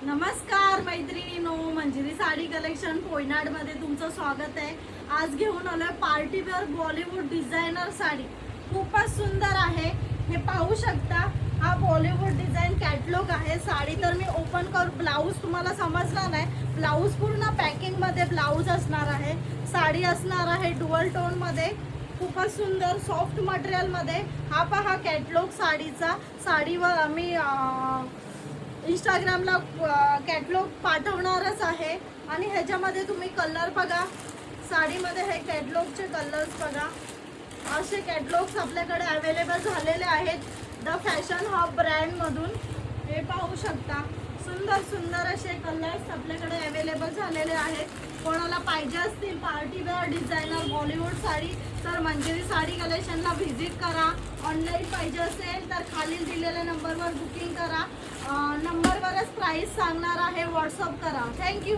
नमस्कार मैत्रिणींनो, मंजिरी साडी कलेक्शन मध्ये तुमचं स्वागत आहे। आज घेऊन आलोय party wear Bollywood designer sari. खूपच सुंदर आहे, हे पाहू शकता। हा बॉलिवूड डिझाइन कॅटलॉग आहे। साडी तर मी ओपन कर, ब्लाऊज तुम्हाला समजला नाही। ब्लाऊज पूर्ण पॅकिंग मध्ये ब्लाऊज असणार आहे। साडी असणार आहे डुअल टोन मध्ये, खूपच सुंदर सॉफ्ट मटेरियल मध्ये। हा पहा कॅटलॉग साडीचा। साडीवर आम्ही इंस्टाग्रामला कॅटलॉग पाठवणारच आहे। आणि ह्याच्यामध्ये तुम्ही कलर बघा, साडीमध्ये हे कॅटलॉगचे कलर्स बघा। असे कॅटलॉग्स आपल्याकडे अवेलेबल झालेले आहेत द फॅशन हब ब्रँडमधून। हे पाहू शकता, सुंदर सुंदर असे कलर्स आपल्याकडे अवेलेबल झालेले आहेत। कोणाला पाहिजे असतील party wear designer Bollywood sari तर मंजिरी साडी कलेक्शनला व्हिजिट करा। ऑनलाईन पाहिजे असेल तर खालील दिलेल्या नंबरवर बुकिंग करा। नंबरवरच प्राइस सांगणार आहे, व्हॉट्सअप करा। थँक्यू।